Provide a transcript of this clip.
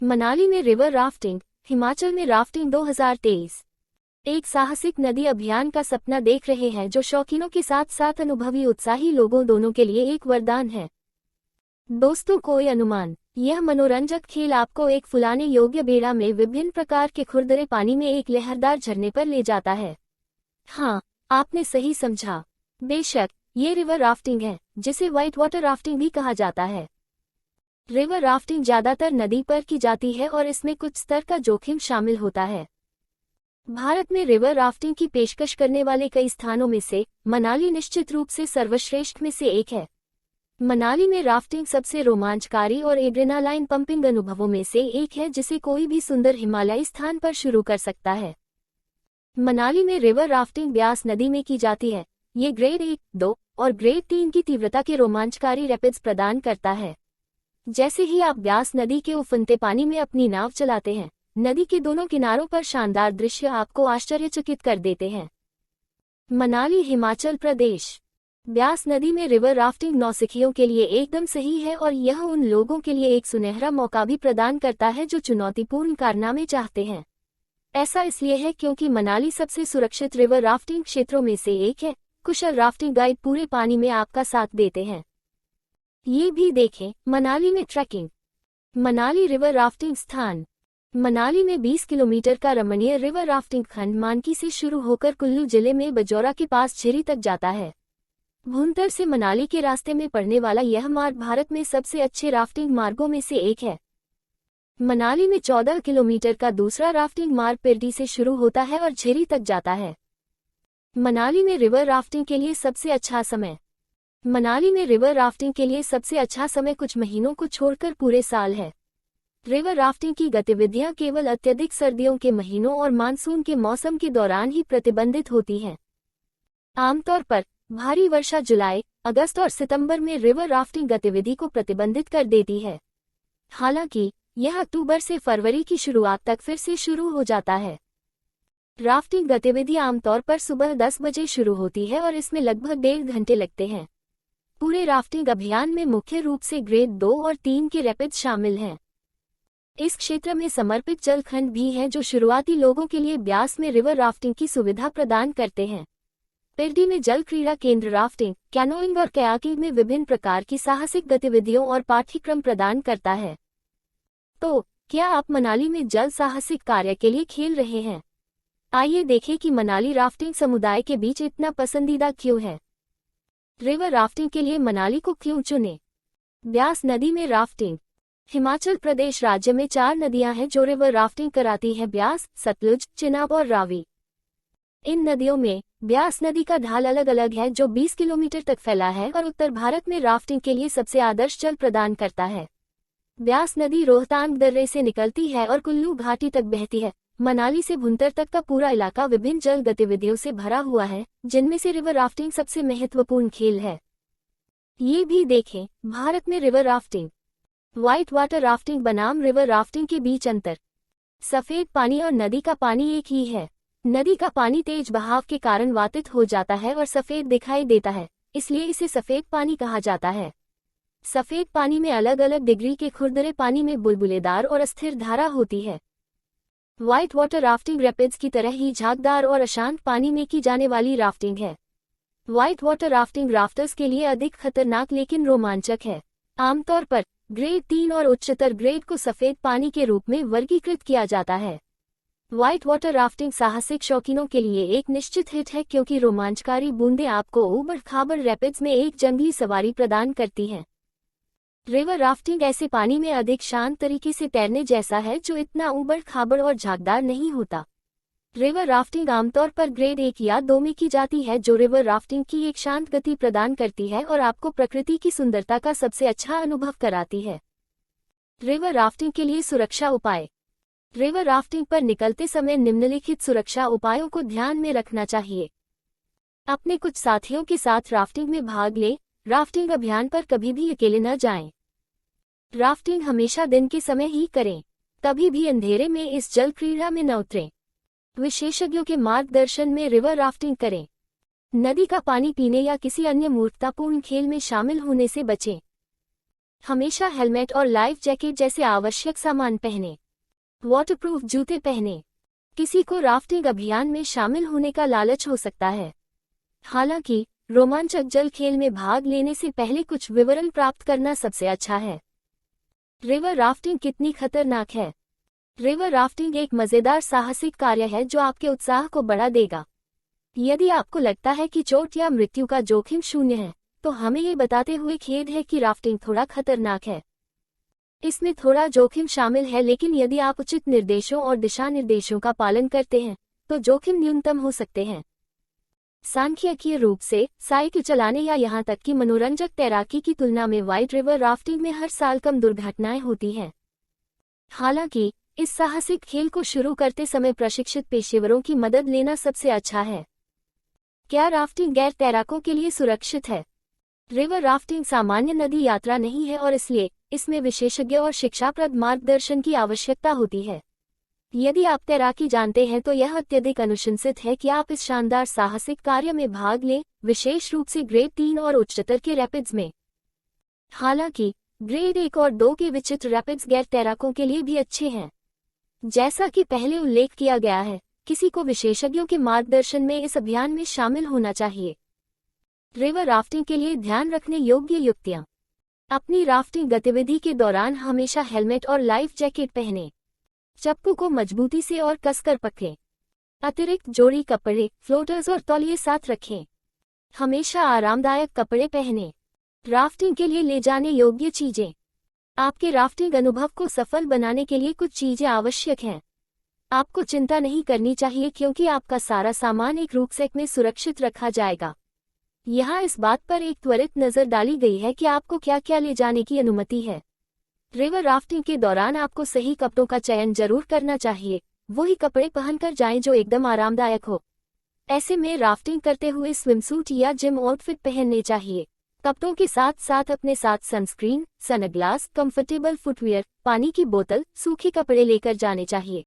मनाली में river rafting, Himachal में rafting 2023। एक साहसिक नदी अभियान का सपना देख रहे हैं जो शौकीनों के साथ साथ अनुभवी उत्साही लोगों दोनों के लिए एक वरदान है। दोस्तों, कोई अनुमान, यह मनोरंजक खेल आपको एक फुलाने योग्य बेड़ा में विभिन्न प्रकार के खुरदरे पानी में एक लहरदार झरने पर ले जाता है। हाँ, आपने सही समझा। बेशक, ये रिवर राफ्टिंग है, जिसे व्हाइट वाटर राफ्टिंग भी कहा जाता है। रिवर राफ्टिंग ज्यादातर नदी पर की जाती है और इसमें कुछ स्तर का जोखिम शामिल होता है। भारत में रिवर राफ्टिंग की पेशकश करने वाले कई स्थानों में से मनाली निश्चित रूप से सर्वश्रेष्ठ में से एक है। मनाली में राफ्टिंग सबसे रोमांचकारी और एड्रेनालाइन पंपिंग अनुभवों में से एक है जिसे कोई भी सुंदर हिमालयी स्थान पर शुरू कर सकता है। मनाली में रिवर राफ्टिंग ब्यास नदी में की जाती है। ये ग्रेड 1, 2 और ग्रेड 3 की तीव्रता के रोमांचकारी रैपिड्स प्रदान करता है। जैसे ही आप ब्यास नदी के उफनते पानी में अपनी नाव चलाते हैं, नदी के दोनों किनारों पर शानदार दृश्य आपको आश्चर्यचकित कर देते हैं। मनाली, हिमाचल प्रदेश। ब्यास नदी में रिवर राफ्टिंग नौसिखियों के लिए एकदम सही है और यह उन लोगों के लिए एक सुनहरा मौका भी प्रदान करता है जो चुनौतीपूर्ण कारनामे चाहते हैं। ऐसा इसलिए है क्योंकि मनाली सबसे सुरक्षित रिवर राफ्टिंग क्षेत्रों में से एक है। कुशल राफ्टिंग गाइड पूरे पानी में आपका साथ देते हैं। ये भी देखें, मनाली में ट्रैकिंग। मनाली रिवर राफ्टिंग स्थान। मनाली में 20 किलोमीटर का रमणीय रिवर राफ्टिंग खंड मानकी से शुरू होकर कुल्लू जिले में बजौरा के पास झिरी तक जाता है। भुंतर से मनाली के रास्ते में पड़ने वाला यह मार्ग भारत में सबसे अच्छे राफ्टिंग मार्गों में से एक है। मनाली में 14 किलोमीटर का दूसरा राफ्टिंग मार्ग पिरडी से शुरू होता है और झिरी तक जाता है। मनाली में रिवर राफ्टिंग के लिए सबसे अच्छा समय। मनाली में रिवर राफ्टिंग के लिए सबसे अच्छा समय कुछ महीनों को छोड़कर पूरे साल है। रिवर राफ्टिंग की गतिविधियां केवल अत्यधिक सर्दियों के महीनों और मानसून के मौसम के दौरान ही प्रतिबंधित होती हैं। आमतौर पर भारी वर्षा जुलाई, अगस्त और सितंबर में रिवर राफ्टिंग गतिविधि को प्रतिबंधित कर देती है। हालांकि यह अक्टूबर से फरवरी की शुरुआत तक फिर से शुरू हो जाता है। राफ्टिंग गतिविधि आमतौर पर सुबह 10 बजे शुरू होती है और इसमें लगभग 1.5 घंटे लगते हैं। पूरे राफ्टिंग अभियान में मुख्य रूप से ग्रेड 2 और 3 के रैपिड्स शामिल हैं। इस क्षेत्र में समर्पित जलखंड भी हैं जो शुरुआती लोगों के लिए ब्यास में रिवर राफ्टिंग की सुविधा प्रदान करते हैं। पिरडी में जल क्रीड़ा केंद्र राफ्टिंग, कैनोइंग और कयाकिंग में विभिन्न प्रकार की साहसिक गतिविधियों और पाठ्यक्रम प्रदान करता है। तो क्या आप मनाली में जल साहसिक कार्य के लिए खेल रहे हैं? आइए देखें कि मनाली राफ्टिंग समुदाय के बीच इतना पसंदीदा क्यों है। रिवर राफ्टिंग के लिए मनाली को क्यों चुनें? ब्यास नदी में राफ्टिंग। हिमाचल प्रदेश राज्य में 4 नदियां हैं जो रिवर राफ्टिंग कराती हैं: ब्यास, सतलुज, चिनाब और रावी। इन नदियों में ब्यास नदी का ढाल अलग अलग है जो 20 किलोमीटर तक फैला है और उत्तर भारत में राफ्टिंग के लिए सबसे आदर्श जल प्रदान करता है। ब्यास नदी रोहतांग दर्रे से निकलती है और कुल्लू घाटी तक बहती है। मनाली से भुंतर तक का पूरा इलाका विभिन्न जल गतिविधियों से भरा हुआ है, जिनमें से रिवर राफ्टिंग सबसे महत्वपूर्ण खेल है। ये भी देखें, भारत में river rafting. White water rafting बनाम रिवर राफ्टिंग के बीच अंतर। सफेद पानी और नदी का पानी एक ही है। नदी का पानी तेज बहाव के कारण वातित हो जाता है और सफेद दिखाई देता है, इसलिए इसे सफेद पानी कहा जाता है। सफेद पानी में अलग अलग डिग्री के खुरदरे पानी में बुलबुलेदार और अस्थिर धारा होती है। व्हाइट वाटर राफ्टिंग रैपिड्स की तरह ही झागदार और अशांत पानी में की जाने वाली राफ्टिंग है। व्हाइट वाटर राफ्टिंग राफ्टर्स के लिए अधिक खतरनाक लेकिन रोमांचक है। आमतौर पर ग्रेड 3 और उच्चतर ग्रेड को सफेद पानी के रूप में वर्गीकृत किया जाता है। व्हाइट वाटर राफ्टिंग साहसिक शौकीनों के लिए एक निश्चित हिट है क्योंकि रोमांचकारी बूंदें आपको ऊबड़ खाबड़ रैपिड्स में एक जंगली सवारी प्रदान करती हैं। रिवर राफ्टिंग ऐसे पानी में अधिक शांत तरीके से तैरने जैसा है जो इतना ऊबड़ खाबड़ और झागदार नहीं होता। रिवर राफ्टिंग आमतौर पर ग्रेड 1 या 2 में की जाती है जो रिवर राफ्टिंग की एक शांत गति प्रदान करती है और आपको प्रकृति की सुंदरता का सबसे अच्छा अनुभव कराती है। रिवर राफ्टिंग के लिए सुरक्षा उपाय। रिवर राफ्टिंग पर निकलते समय निम्नलिखित सुरक्षा उपायों को ध्यान में रखना चाहिए। अपने कुछ साथियों के साथ राफ्टिंग में भाग लें। राफ्टिंग अभियान पर कभी भी अकेले न जाएं। राफ्टिंग हमेशा दिन के समय ही करें, कभी भी अंधेरे में इस जल क्रीड़ा में न उतरें। विशेषज्ञों के मार्गदर्शन में रिवर राफ्टिंग करें। नदी का पानी पीने या किसी अन्य मूर्खतापूर्ण खेल में शामिल होने से बचें। हमेशा हेलमेट और लाइफ जैकेट जैसे आवश्यक सामान पहने। वाटरप्रूफ जूते पहने। किसी को राफ्टिंग अभियान में शामिल होने का लालच हो सकता है। हालांकि रोमांचक जल खेल में भाग लेने से पहले कुछ विवरण प्राप्त करना सबसे अच्छा है। रिवर राफ्टिंग कितनी खतरनाक है? रिवर राफ्टिंग एक मजेदार साहसिक कार्य है जो आपके उत्साह को बढ़ा देगा। यदि आपको लगता है कि चोट या मृत्यु का जोखिम शून्य है, तो हमें ये बताते हुए खेद है कि राफ्टिंग थोड़ा खतरनाक है। इसमें थोड़ा जोखिम शामिल है, लेकिन यदि आप उचित निर्देशों और दिशा निर्देशों का पालन करते हैं तो जोखिम न्यूनतम हो सकते हैं। सांख्यिकीय रूप से साइकिल चलाने या यहां तक कि मनोरंजक तैराकी की तुलना में वाइड रिवर राफ्टिंग में हर साल कम दुर्घटनाएं होती हैं। हालांकि इस साहसिक खेल को शुरू करते समय प्रशिक्षित पेशेवरों की मदद लेना सबसे अच्छा है। क्या राफ्टिंग गैर तैराकों के लिए सुरक्षित है? रिवर राफ्टिंग सामान्य नदी यात्रा नहीं है और इसलिए इसमें विशेषज्ञ और शिक्षाप्रद मार्गदर्शन की आवश्यकता होती है। यदि आप तैराकी जानते हैं तो यह अत्यधिक अनुशंसित है कि आप इस शानदार साहसिक कार्य में भाग लें, विशेष रूप से ग्रेड 3 और उच्चतर के रैपिड्स में। हालांकि ग्रेड 1 और 2 के विचित्र रैपिड्स गैर तैराकों के लिए भी अच्छे हैं। जैसा कि पहले उल्लेख किया गया है, किसी को विशेषज्ञों के मार्गदर्शन में इस अभियान में शामिल होना चाहिए। रिवर राफ्टिंग के लिए ध्यान रखने योग्य युक्तियां। अपनी राफ्टिंग गतिविधि के दौरान हमेशा हेलमेट और लाइफ जैकेट पहनें। चप्पू को मजबूती से और कसकर पकड़ें। अतिरिक्त जोड़ी कपड़े, फ्लोटर्स और तौलिए साथ रखें। हमेशा आरामदायक कपड़े पहनें। राफ्टिंग के लिए ले जाने योग्य चीजें। आपके राफ्टिंग अनुभव को सफल बनाने के लिए कुछ चीजें आवश्यक हैं। आपको चिंता नहीं करनी चाहिए क्योंकि आपका सारा सामान एक रुकसैक में सुरक्षित रखा जाएगा। यहाँ इस बात पर एक त्वरित नजर डाली गई है कि आपको क्या क्या ले जाने की अनुमति है। रिवर राफ्टिंग के दौरान आपको सही कपड़ों का चयन जरूर करना चाहिए। वही कपड़े पहनकर जाएं जो एकदम आरामदायक हो। ऐसे में राफ्टिंग करते हुए स्विमसूट या जिम आउटफिट पहनने चाहिए। कपड़ों के साथ साथ अपने साथ सनस्क्रीन, सनग्लास, कंफर्टेबल फुटवियर, पानी की बोतल, सूखे कपड़े लेकर जाने चाहिए।